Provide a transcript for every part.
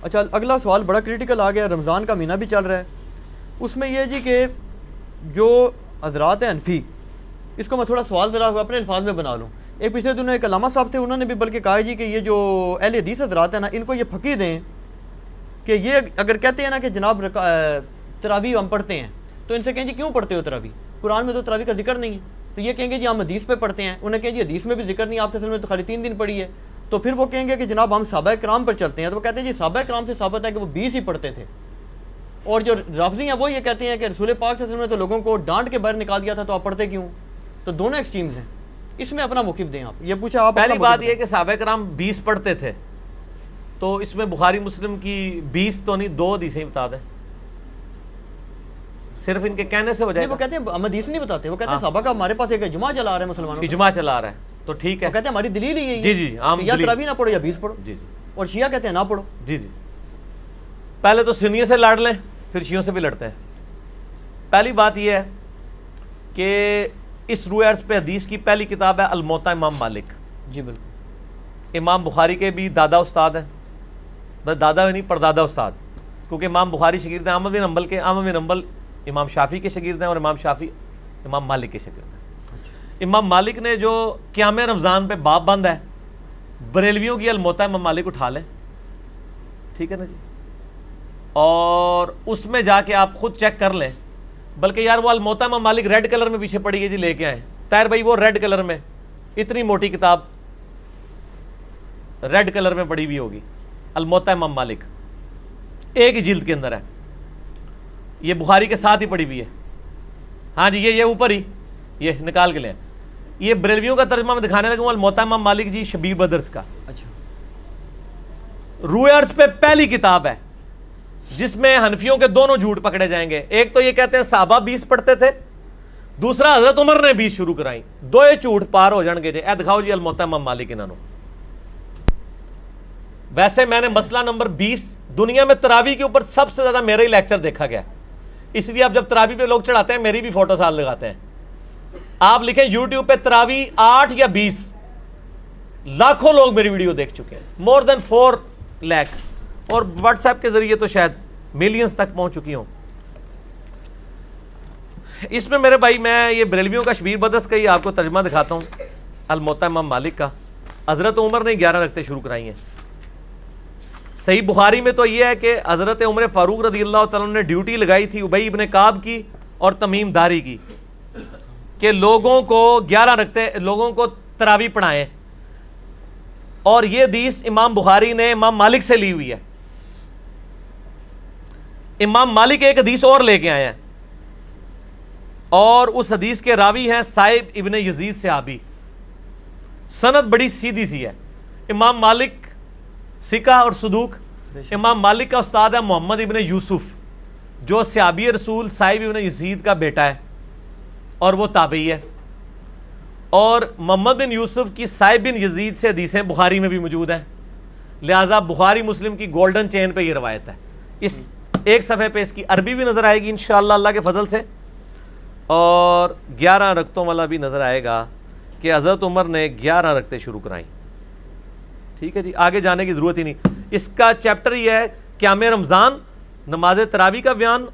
اچھا اگلا سوال بڑا کریٹیکل آ گیا، رمضان کا مہینہ بھی چل رہا ہے، اس میں یہ جی کہ جو حضرات ہیں حنفی، اس کو میں تھوڑا سوال ذرا اپنے الفاظ میں بنا لوں. ایک پچھلے دنوں ایک علامہ صاحب تھے، انہوں نے بھی بلکہ کہا جی کہ یہ جو اہل حدیث حضرات ہیں نا، ان کو یہ پھکی دیں کہ یہ اگر کہتے ہیں نا کہ جناب تراویح ہم پڑھتے ہیں، تو ان سے کہیں جی کیوں پڑھتے ہو تراویح؟ قرآن میں تو تراویح کا ذکر نہیں ہے. تو یہ کہیں گے جی ہم حدیث پہ پڑھتے ہیں. انہیں کہیں جی حدیث میں بھی ذکر نہیں، آپ سے میں تو خالی 3 دن پڑھی ہے. تو پھر وہ کہیں گے کہ جناب ہم صحابہ کرام پر چلتے ہیں. تو وہ کہتے ہیں جی صحابہ کرام سے ثابت ہے کہ وہ 20 ہی پڑھتے تھے. اور جو رافضی ہیں وہ یہ کہتے ہیں کہ رسول پاک صلی اللہ علیہ وسلم نے تو لوگوں کو ڈانٹ کے باہر نکال دیا تھا، تو آپ پڑھتے کیوں؟ تو دونوں ایکسٹریمز ہیں، اس میں اپنا موقف دیں آپ. یہ پوچھا آپ. پہلی بات یہ کہ صحابہ کرام 20 پڑھتے تھے، تو اس میں بخاری مسلم کی 20 تو نہیں 2 حدیثیں بتا دیں، صرف ان کے کہنے سے ہو جائے گا. وہ کہتے ہیں ہم حدیث نہیں بتاتے، وہ کہتے ہیں صحابہ کا ہمارے پاس ایک اجماع چلا رہا ہے مسلمانوں کا، اجماع چلا رہا ہے تو ٹھیک ہے. وہ کہتے ہیں ہماری دلیل ہی جی جی عام یا تراویح نہ پڑھو یا 20 پڑھو. جی جی اور شیعہ کہتے ہیں نہ پڑھو. جی جی پہلے تو سنیوں سے لڑ لیں، پھر شیعوں سے بھی لڑتے ہیں. پہلی بات یہ ہے کہ اس روح عرض پہ حدیث کی پہلی کتاب ہے الموطا امام مالک. جی بالکل. امام بخاری کے بھی دادا استاد ہیں، بس دادا نہیں پردادا استاد، کیونکہ امام بخاری شاگرد ہیں احمد بن حنبل کے، احمد بن حنبل امام شافعی کے شاگرد ہیں، اور امام شافعی امام مالک کے شاگرد ہیں. امام مالک نے جو قیام رمضان پہ باب بند ہے، بریلویوں کی الموطا امام مالک اٹھا لیں، ٹھیک ہے نا جی، اور اس میں جا کے آپ خود چیک کر لیں. بلکہ یار وہ الموطا امام مالک ریڈ کلر میں پیچھے پڑی ہے جی، لے کے آئیں طاہر بھائی، وہ ریڈ کلر میں اتنی موٹی کتاب ریڈ کلر میں پڑی ہوئی ہوگی، الموطا امام مالک ایک ہی جلد کے اندر ہے، یہ بخاری کے ساتھ ہی پڑی ہوئی ہے. ہاں جی یہ اوپر ہی یہ نکال کے لیں. یہ بریلویوں کا ترجمہ میں دکھانے لگا ہوں، الموطا امام مالک جی شبیر بدرس کا. اچھا. روح عرض پہ پہلی کتاب ہے جس میں حنفیوں کے دونوں جھوٹ پکڑے جائیں گے. ایک تو یہ کہتے ہیں صحابہ 20 پڑھتے تھے، دوسرا حضرت عمر نے 20 شروع کرائیں. دو جھوٹ پار ہو جان گے جی. اے دکھاؤ جی الموطا امام مالک انہوں. ویسے میں نے مسئلہ نمبر 20 دنیا میں تراویح کے اوپر سب سے زیادہ میرا ہی لیکچر دیکھا گیا، اس لیے اب جب تراویح پہ لوگ چڑھاتے ہیں میری بھی فوٹو ساتھ لگاتے ہیں. آپ لکھیں یوٹیوب پہ تراویح 8 یا 20، لاکھوں لوگ میری ویڈیو دیکھ چکے ہیں، مور دین 4 لاکھ، اور واٹس ایپ کے ذریعے تو شاید ملینز تک پہنچ چکی ہوں. اس میں میرے بھائی میں یہ بریلویوں کا شبیر بدرس کا ہی آپ کو ترجمہ دکھاتا ہوں، الموطا امام مالک کا. حضرت عمر نے 11 رکعتیں شروع کرائی ہیں. صحیح بخاری میں تو یہ ہے کہ حضرت عمر فاروق رضی اللہ تعالیٰ نے ڈیوٹی لگائی تھی ابی ابن کعب کی اور تمیم داری کی کہ لوگوں کو 11 رکعتیں لوگوں کو تراویح پڑھائیں. اور یہ حدیث امام بخاری نے امام مالک سے لی ہوئی ہے. امام مالک ایک حدیث اور لے کے آئے ہیں، اور اس حدیث کے راوی ہیں صاحب ابن یزید صحابی. سند بڑی سیدھی سی ہے. امام مالک ثقہ اور صدوق. امام مالک کا استاد ہے محمد ابن یوسف جو صحابی رسول صاحب ابن یزید کا بیٹا ہے اور وہ تابعی ہے. اور محمد بن یوسف کی صاحب بن یزید سے حدیثیں بخاری میں بھی موجود ہیں، لہٰذا بخاری مسلم کی گولڈن چین پہ یہ روایت ہے. اس ایک صفحے پہ اس کی عربی بھی نظر آئے گی انشاءاللہ اللہ کے فضل سے، اور 11 رکعتوں والا بھی نظر آئے گا کہ حضرت عمر نے 11 رکعتیں شروع کرائیں. ٹھیک ہے جی، آگے جانے کی ضرورت ہی نہیں. اس کا چیپٹر یہ ہے قیام رمضان، نماز تراویح کا بیان،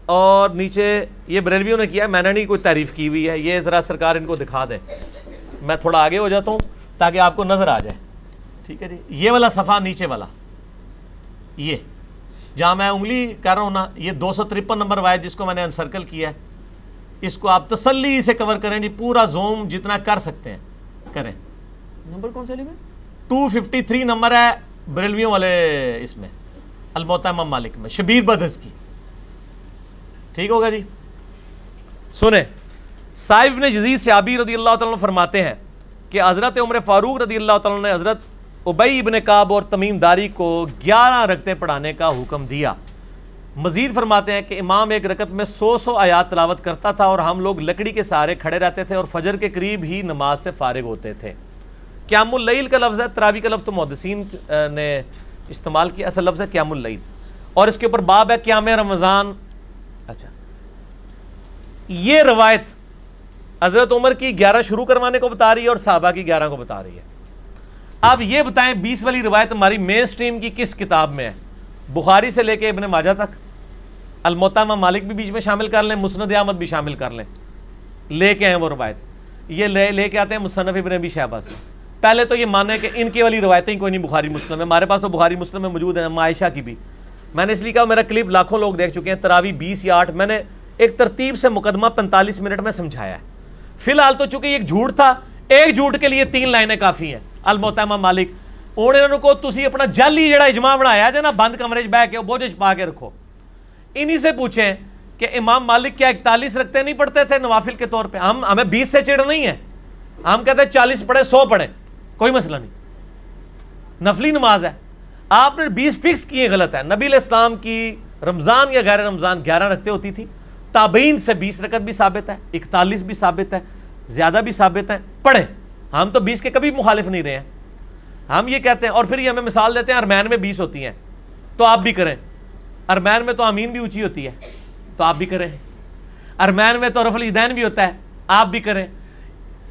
اور نیچے یہ بریلویوں نے کیا ہے، میں نے نہیں کوئی تعریف کی ہوئی ہے. یہ ذرا سرکار ان کو دکھا دیں، میں تھوڑا آگے ہو جاتا ہوں تاکہ آپ کو نظر آ جائے. ٹھیک ہے جی، یہ والا صفحہ نیچے والا، یہ جہاں میں انگلی کر رہا ہوں نا، یہ 253 نمبر روایت جس کو میں نے انسرکل کیا ہے، اس کو آپ تسلی سے کور کریں جی، پورا زوم جتنا کر سکتے ہیں کریں. نمبر کون سے لیے؟ 253 نمبر ہے بریلویوں والے اس میں الموطا امام مالک میں شبیر بدرس کی. ٹھیک ہوگا جی. سنیں، صاحب ابن یزید صحابی رضی اللہ تعالیٰ عنہ فرماتے ہیں کہ حضرت عمر فاروق رضی اللہ تعالیٰ عنہ نے حضرت ابی ابن کعب اور تمیم داری کو 11 رکعتیں پڑھانے کا حکم دیا. مزید فرماتے ہیں کہ امام ایک رکعت میں 100 آیات تلاوت کرتا تھا اور ہم لوگ لکڑی کے سہارے کھڑے رہتے تھے اور فجر کے قریب ہی نماز سے فارغ ہوتے تھے. قیام اللیل کا لفظ ہے، تراویح کا لفظ تو محدثین نے استعمال کیا، اصل لفظ ہے قیام اللیل، اور اس کے اوپر باب ہے قیام رمضان. اچھا، یہ روایت حضرت عمر کی 11 شروع کروانے کو بتا رہی ہے اور صحابہ کی 11 کو بتا رہی ہے. اب یہ بتائیں 20 والی روایت ہماری مین سٹریم کی کس کتاب میں ہے؟ بخاری سے لے کے ابن ماجہ تک، الموطا امام مالک بھی بیچ میں شامل کر لیں، مسند احمد بھی شامل کر لیں، لے کے ہیں وہ روایت، یہ لے کے آتے ہیں مصنف ابن ابی شیبہ سے۔ پہلے تو یہ مانے کہ ان کی والی روایتیں کوئی نہیں بخاری مسلم ہے، ہمارے پاس تو بخاری مسلم میں موجود ہیں، عائشہ کی بھی۔ میں نے اس لیے کہا میرا کلپ لاکھوں لوگ دیکھ چکے ہیں، تراوی 20 یا 8، میں نے ایک ترتیب سے مقدمہ 45 منٹ میں سمجھایا ہے۔ فی الحال تو چونکہ ایک جھوٹ تھا، ایک جھوٹ کے لیے 3 لائنیں کافی ہیں۔ الموطا امام مالک انہوں کو تسی اپنا جعلی جڑا اجماع بنایا جے نا، بند کمرے چ بیٹھ کے بوجھ پا کے رکھو، انہی سے پوچھیں کہ امام مالک کیا 41 رکھتے نہیں پڑھتے تھے نوافل کے طور پہ؟ ہمیں 20 سے چڑ نہیں ہے، ہم کہتے ہیں 40 پڑھے 100 پڑھے، کوئی مسئلہ نہیں، نفلی نماز ہے۔ آپ نے 20 فکس کیے، غلط ہے۔ نبی علیہ السلام کی رمضان یا غیر رمضان 11 رکھتے ہوتی تھی، تابعین سے 20 رکعت بھی ثابت ہے، 41 بھی ثابت ہے، زیادہ بھی ثابت ہے، پڑھیں۔ ہم تو 20 کے کبھی مخالف نہیں رہے ہیں، ہم یہ کہتے ہیں۔ اور پھر یہ ہمیں مثال دیتے ہیں ارمین میں 20 ہوتی ہیں تو آپ بھی کریں، ارمین میں تو آمین بھی اونچی ہوتی ہے تو آپ بھی کریں، ارمین میں تو رفع الیدین بھی ہوتا ہے آپ بھی کریں،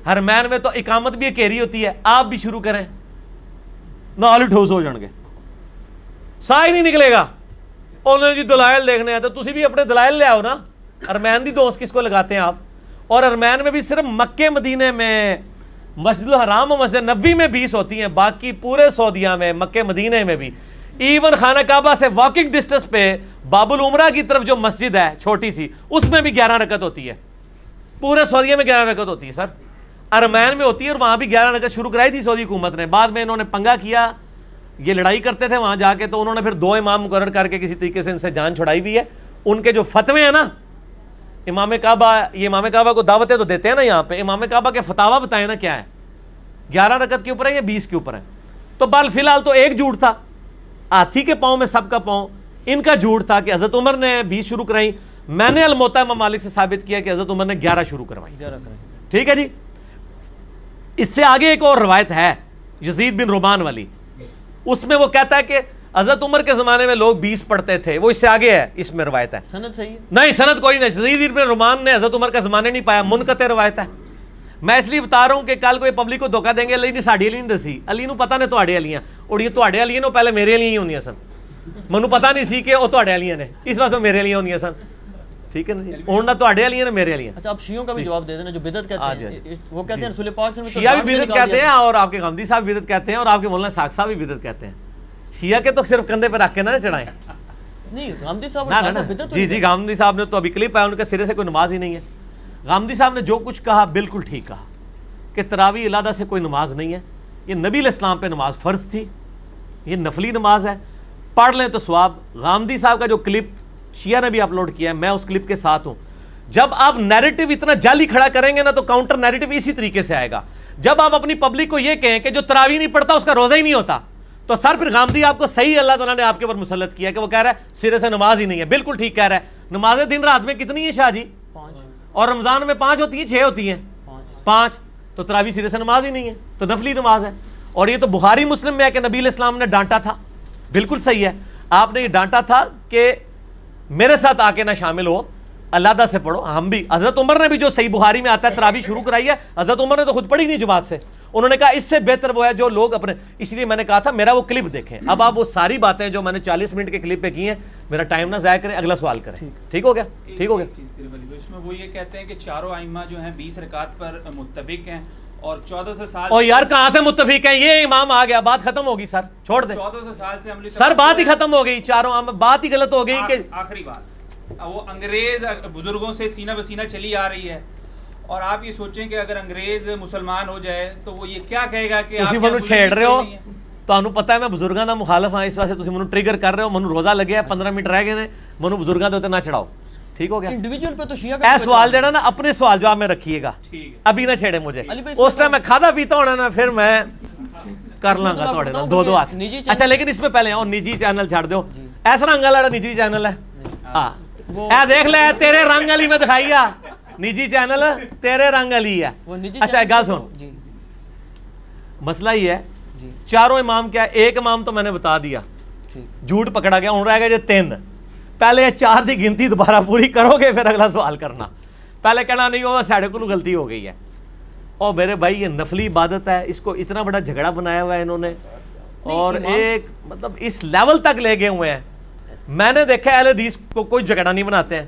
ارمین میں تو اقامت بھی اکیری ہوتی ہے آپ بھی شروع کریں، نہ آلو ٹھوس ہو جان گے، سا ہی نہیں نکلے گا۔ انہوں نے دلائل دیکھنے ہیں تو تسی بھی اپنے دلائل لے آؤ نا۔ ارمین دی دوست کس کو لگاتے ہیں آپ؟ اور ارمین میں بھی صرف مکے مدینے میں، مسجد الحرام و مسجد نبوی میں 20 ہوتی ہیں، باقی پورے سعودیہ میں، مکے مدینے میں بھی، ایون خانہ کعبہ سے واکنگ ڈسٹنس پہ باب العمرہ کی طرف جو مسجد ہے چھوٹی سی، اس میں بھی 11 رکعت ہوتی ہے، پورے سعودیہ میں 11 رکعت ہوتی ہے سر، ارمین میں ہوتی ہے، اور وہاں بھی 11 رکعت شروع کرائی تھی سعودی حکومت نے، بعد میں انہوں نے پنگا کیا، یہ لڑائی کرتے تھے وہاں جا کے، تو انہوں نے پھر 2 امام مقرر کر کے کسی طریقے سے ان سے جان چھڑائی بھی ہے۔ ان کے جو فتوے ہیں نا، امام کعبہ، یہ امام کعبہ کو دعوتیں تو دیتے ہیں نا یہاں پہ، امام کعبہ کے فتاوا بتائیں نا کیا ہے، 11 رکعت کے اوپر ہے یا 20 کے اوپر ہے؟ تو بال فی الحال تو ایک جھوٹ تھا، ہاتھی کے پاؤں میں سب کا پاؤں، ان کا جھوٹ تھا کہ حضرت عمر نے 20 شروع کرائی، میں نے الموطا امام مالک سے ثابت کیا کہ حضرت عمر نے 11 شروع کروائی۔ ٹھیک ہے جی۔ اس سے آگے ایک اور روایت ہے یزید بن رومان والی، اس میں وہ کہتا ہے کہ حضرت عمر کے زمانے میں لوگ 20 پڑھتے تھے، وہ اس سے آگے ہے، اس میں روایت ہے، سند صحیح ہے؟ نہیں سند کوئی نہیں، یزید بن رومان نے حضرت عمر کا زمانے نہیں پایا، منقطع روایت ہے۔ میں اس لیے بتا رہا ہوں کہ کل کوئی پبلک کو دھوکہ دیں گے علی نے ساڑی علی نہیں دسی، علی نو پتہ نے تواڈے علیاں، اور یہ تواڈے علیاں نو پہلے میرے علیاں ہی ہوندیاں سن، منو پتہ نہیں سی کہ وہ تواڈے علیاں نے، اس واسطے میرے علیاں ہوندیاں سن، ٹھیک ہے نا جی، ہن نہ تواڈے علیاں نے میرے علیاں۔ اچھا، آپ شیعوں کا بھی جواب دے دینا جو بدعت کہتے ہیں، وہ کہتے ہیں رسول پاک صلی اللہ علیہ وسلم شیعہ بھی بدعت کہتے ہیں، اور آپ کے غامدی صاحب بدعت کہتے ہیں، اور آپ کے مولانا ساق صاحب بھی بدعت کہتے ہیں۔ شیعہ کے تو صرف کندھے پہ رکھ کے نہ چڑھائیں، نہیں، غامدی صاحب جی جی، غامدی صاحب نے تو ابھی کلپ ہے، ان کے سرے سے کوئی نماز ہی نہیں ہے۔ غامدی صاحب نے جو کچھ کہا بالکل ٹھیک کہا کہ تراویح علیحدہ سے کوئی نماز نہیں ہے، یہ نبی علیہ السلام پہ نماز فرض تھی، یہ نفلی نماز ہے، پڑھ لیں تو ثواب۔ غامدی صاحب کا جو کلپ شیعہ نے بھی اپلوڈ کیا ہے، میں اس کلپ کے ساتھ ہوں۔ جب آپ نیریٹو اتنا جعلی کھڑا کریں گے نا تو کاؤنٹر نیریٹو اسی طریقے سے آئے گا۔ جب آپ اپنی پبلک کو یہ کہیں کہ جو تراویح نہیں پڑھتا اس کا روزہ ہی نہیں ہوتا، تو سر پھر غامدی آپ کو صحیح اللہ تعالیٰ نے آپ کے اوپر مسلط کیا کہ وہ کہہ رہا ہے سرے سے نماز ہی نہیں ہے، بالکل ٹھیک کہہ رہا ہے۔ نمازیں دن رات میں کتنی ہیں شاہ جی؟ 5، اور رمضان میں 5 ہوتی ہیں، 6 ہوتی ہیں، 5، تو تراویح سرے سے نماز ہی نہیں ہے، تو نفلی نماز ہے۔ اور یہ تو بخاری مسلم میں ہے کہ نبی علیہ السلام نے ڈانٹا تھا، بالکل صحیح ہے، آپ نے یہ ڈانٹا تھا کہ میرے ساتھ آ کے نہ شامل ہو، علیحدہ سے پڑھو۔ ہم بھی، حضرت عمر نے بھی جو صحیح بخاری میں آتا ہے تراویح شروع کرائی ہے، حضرت عمر نے تو خود پڑھی نہیں جماعت سے، انہوں نے کہا اس سے بہتر وہ ہے جو لوگ اپنے، اس لیے میں نے کہا تھا میرا وہ کلپ دیکھیں۔ اب آپ وہ ساری باتیں جو میں نے 40 منٹ کے کلپ پہ کی ہیں، میرا ٹائم نہ ضائع کریں، اگلا سوال کریں۔ ٹھیک ہو گیا؟ ٹھیک ہو گیا۔ اس میں وہ یہ کہتے ہیں کہ چاروں ائمہ جو ہیں 20 رکعت پر متفق ہیں، اور 1400 سال، اور یار کہاں سے متفق ہیں؟ یہ امام آ گیا، بات ختم ہوگی سر، چھوڑ دیں 1400 سال سے عملی سر، بات ہی ختم ہو گئی، چاروں بات ہی غلط ہو گئی کہ آخری بات وہ انگریز بزرگوں سے سینہ بسینہ چلی آ رہی ہے، اور آپ یہ سوچیں کہ اگر انگریز مسلمان ہو جائے تو وہ یہ کیا کہے گا کہ تسی منو چھیڑ رہے ہو، تانوں پتہ ہے میں بزرگاں دا مخالف ہاں، اس واسطے تسی منو ٹریگر کر رہے ہو، منو روزہ لگیا ہے، 15 منٹ رہ گئے نے، منو بزرگاں دے اوتے نہ چڑھاؤ، ٹھیک ہو گیا؟ انڈیویجول پہ تو شیعہ اے سوال جڑا نا اپنے سوال جواب میں رکھیے گا، ابھی نہ چھیڑے مجھے، اس ٹائم میں کھادا پیتا ہونا نا، پھر میں کر لوں گا تھوڑے نال 2 ہاتھ۔ اچھا لیکن اس میں پہلے اور نجی چینل چھاڑ دو، ایسا رنگ والا نجی چینل ہے، ہاں اے دیکھ لے تیرے رنگ والی میں دکھائیا، نجی چینل تیرے رنگ والی ہے۔ اچھا ایک گل سن، مسئلہ یہ ہے چاروں امام کیا ہے، ایک امام تو میں نے بتا دیا، جھوٹ پکڑا گیا، ہوں رہ گئے جو 3، پہلے 4 دی گنتی دوبارہ پوری کرو گے پھر اگلا سوال کرنا، پہلے کہنا نہیں وہ ساڑھے کو غلطی ہو گئی ہے۔ اور میرے بھائی یہ نفلی عبادت ہے، اس کو اتنا بڑا جھگڑا بنایا ہوا ہے انہوں نے، اور ایک مطلب اس لیول تک لے گئے ہوئے ہیں، میں نے دیکھا اہل حدیث کو کوئی جھگڑا نہیں بناتے ہیں.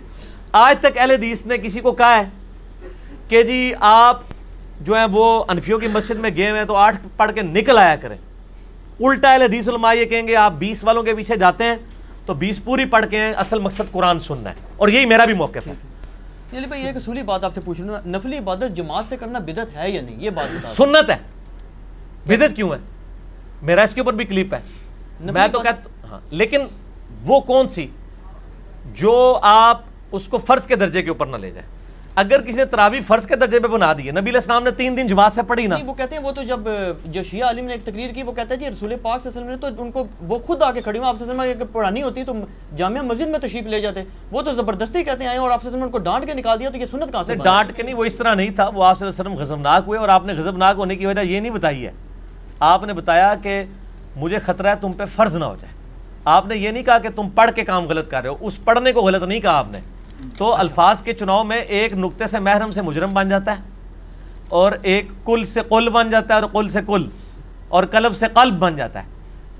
آج تک اہل حدیث نے کسی کو کہا ہے کہ جی آپ جو ہیں وہ انفیوں کی مسجد میں گئے ہیں تو 8 پڑھ کے نکل آیا کریں. الٹا اہل حدیث علماء یہ کہیں گے آپ 20 والوں کے پیچھے جاتے ہیں تو 20 پوری پڑھ کے ہیں, اصل مقصد قرآن سننا ہے. اور یہی میرا بھی موقف ہے. چلیے بھائی ایک اصولی بات آپ سے پوچھ لوں, نفلی عبادت جماعت سے کرنا بدعت ہے یا نہیں, یہ بات بتا. سنت ہے, بدعت کیوں ہے؟ میرا اس کے اوپر بھی کلپ ہے. میں تو کہتا ہاں, لیکن وہ کون سی جو آپ اس کو فرض کے درجے کے اوپر نہ لے جائیں. اگر کسی نے تراویح فرض کے درجے پہ بنا دی ہے, نبی علیہ السلام نے 3 دن جماعت سے پڑھی نا. وہ کہتے ہیں وہ تو جب جو شیعہ عالم نے ایک تقریر کی, وہ کہتا ہے جی رسول پاک صلی اللہ علیہ وسلم نے تو ان کو وہ خود آ کے کھڑی ہوں, آپ صلی اللہ علیہ وسلم اگر پڑھانی ہوتی تو جامعہ مسجد میں تشریف لے جاتے. وہ تو زبردستی کہتے ہیں آئے اور آپ صلی اللہ علیہ وسلم نے ان کو ڈانٹ کے نکال دیا, تو یہ سنت کہاں سے؟ ڈانٹ کے نہیں, وہ اس طرح نہیں تھا. وہ آپ صلی اللہ علیہ وسلم غضبناک ہوئے اور آپ نے غضبناک ہونے کی وجہ یہ نہیں بتائی ہے. آپ نے بتایا کہ مجھے خطرہ ہے تم پہ فرض نہ ہو جائے. آپ نے یہ نہیں کہا کہ تم پڑھ کے کام غلط کر رہے ہو, اس پڑھنے کو غلط نہیں کہا آپ نے. تو الفاظ کے چناؤ میں ایک نقطے سے محرم سے مجرم بن جاتا ہے, اور ایک کل سے قل بن جاتا ہے, اور قل سے کل, اور قلب سے قلب بن جاتا ہے.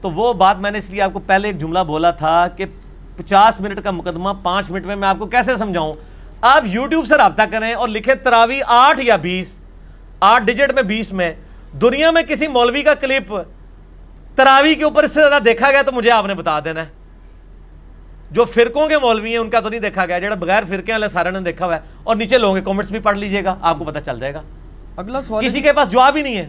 تو وہ بات میں نے اس لیے آپ کو پہلے ایک جملہ بولا تھا کہ 50 منٹ کا مقدمہ 5 منٹ میں آپ کو کیسے سمجھاؤں. آپ یوٹیوب سے رابطہ کریں اور لکھیں تراویح 8 یا 20, 8 ڈیجٹ میں 20 میں. دنیا میں کسی مولوی کا کلپ تراویح کے اوپر اس سے زیادہ دیکھا گیا تو مجھے آپ نے بتا دینا ہے. جو فرقوں کے مولوی ہیں ان کا تو نہیں دیکھا گیا, جڑا بغیر فرقے والے سارے نے دیکھا ہوا ہے. اور نیچے لوگوں کے کامنٹس بھی پڑھ لیجئے گا, آپ کو پتہ چل جائے گا. اگلا سوال کسی کے پاس جواب ہی نہیں ہے.